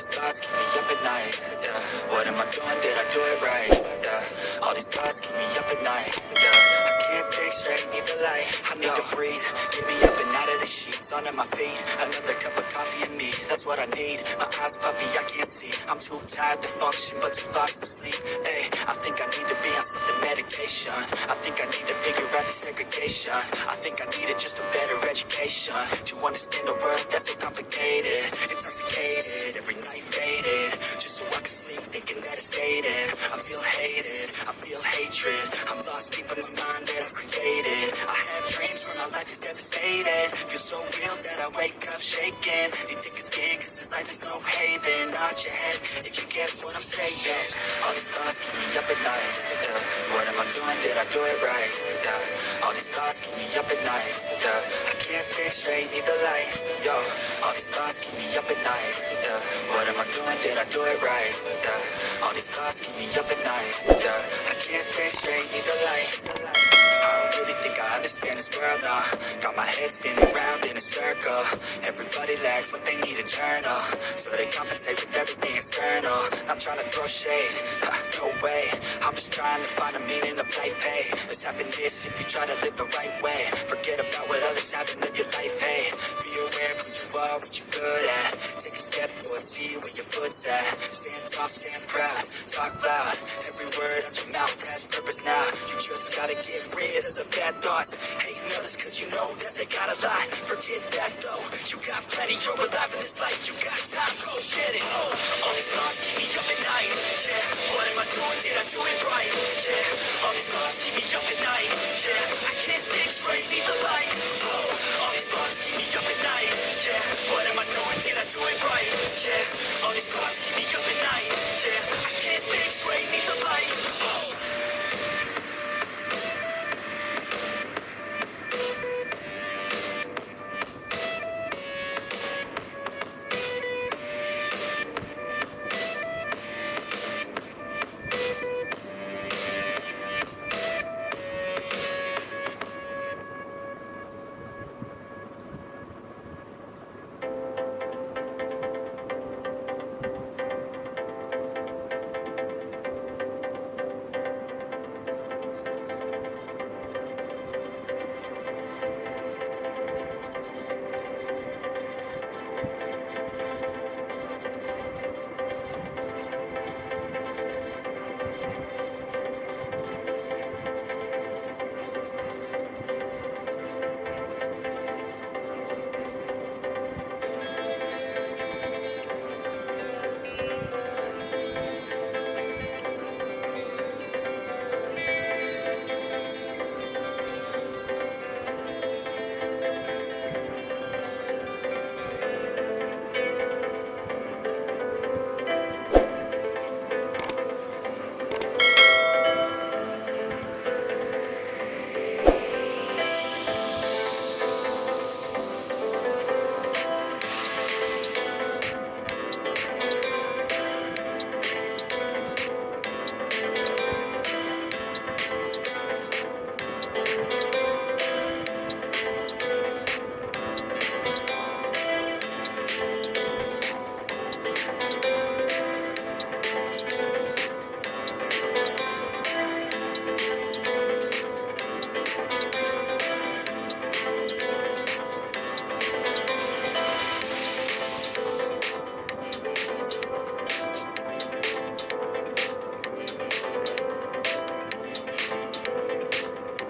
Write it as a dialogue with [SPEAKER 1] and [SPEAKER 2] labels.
[SPEAKER 1] these thoughts keep me up at night, yeah. What am I doing, did I do it right, yeah. All these thoughts keep me up at night, yeah. I can't think straight, need the light, I need to breathe. Get me up and out of the sheets, onto my feet. Another cup of coffee and me, that's what I need. My eyes puffy, I can't see. I'm too tired to function, but too lost to sleep. Hey, I think I need to be on something medication. I think I need to figure out the segregation. I think I needed just a better education to understand a world that's so complicated. Intoxicated, every night faded, just so I can sleep thinking that it's faded. I feel hated, I feel hatred. I'm lost deep in my mind that I've created. I have dreams where my life is devastated. Feel so real that I wake up shaking. You think it's skin cause this life is no haven. Nod your head if you get what I'm saying. All these thoughts keep me up at night, yeah. What am I doing, did I do it right, yeah. All these thoughts keep me up at night, yeah. I can't think straight, need the light, yo. All these thoughts keep me up at night, yeah. What am I doing, did I do it right, yeah. All these thoughts keep me up at night, yeah. I can't think straight, need the light. I don't really think I understand this world, nah. Got my head spinning round in a circle. Everybody lacks what they need internal, so they compensate with everything external. Not trying to throw shade, no way. I'm just trying to find a meaning of life, hey. There's happiness if you try to live the right way. Forget about what others have and live your life, hey. Be aware of who you are, what you're good at. Take a step forward, see where your foot's at. Stand tall, stand proud, talk loud. Every word out your mouth has purpose now. You just gotta get rid of the bad thoughts. Hating others cause you know that they got a lie. Forget that though, you got plenty, you're alive in this life. You got time, go get it, oh. All these thoughts keep me up at night, yeah. What am I doing, did I do it